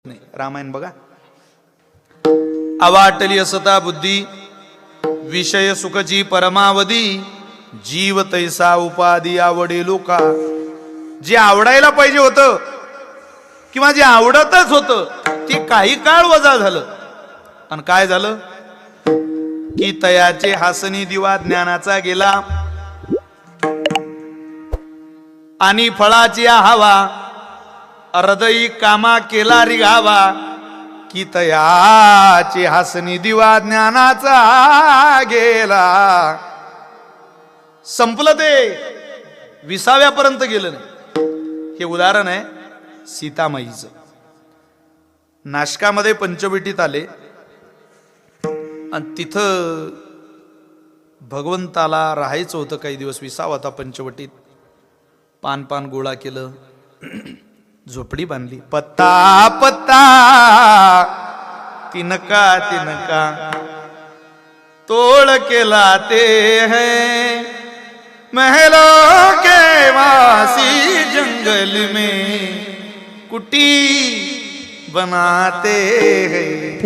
नाही. रामायण बघा. अवाटली असता बुद्धी विषय सुखची परमावधी जीव तैसा उपाधी आवडे लोका. जे आवडायला पाहिजे होतं किंवा जे आवडतच होतं ते काही काळ वजा झालं. आणि काय झालं की तयाचे हासनी दिवा ज्ञानाचा गेला आणि फळाची हवा हृदयी कामा केला रिघावा. की तयाची हासनी दिवा ज्ञानाचा गेला. संपलं ते, विसाव्यापर्यंत गेलं नाही. हे उदाहरण आहे सीतामाईचं. नाशकामध्ये पंचवटीत आले आणि तिथं भगवंताला राहायचं होतं काही दिवस. विसावा होता पंचवटीत. पान गोळा केलं, झोपडी बांधली. पत्ता पत्ता तिनका तिनका तोड़ केला ते है महलों के वासी जंगल में कुटी बनाते हैं.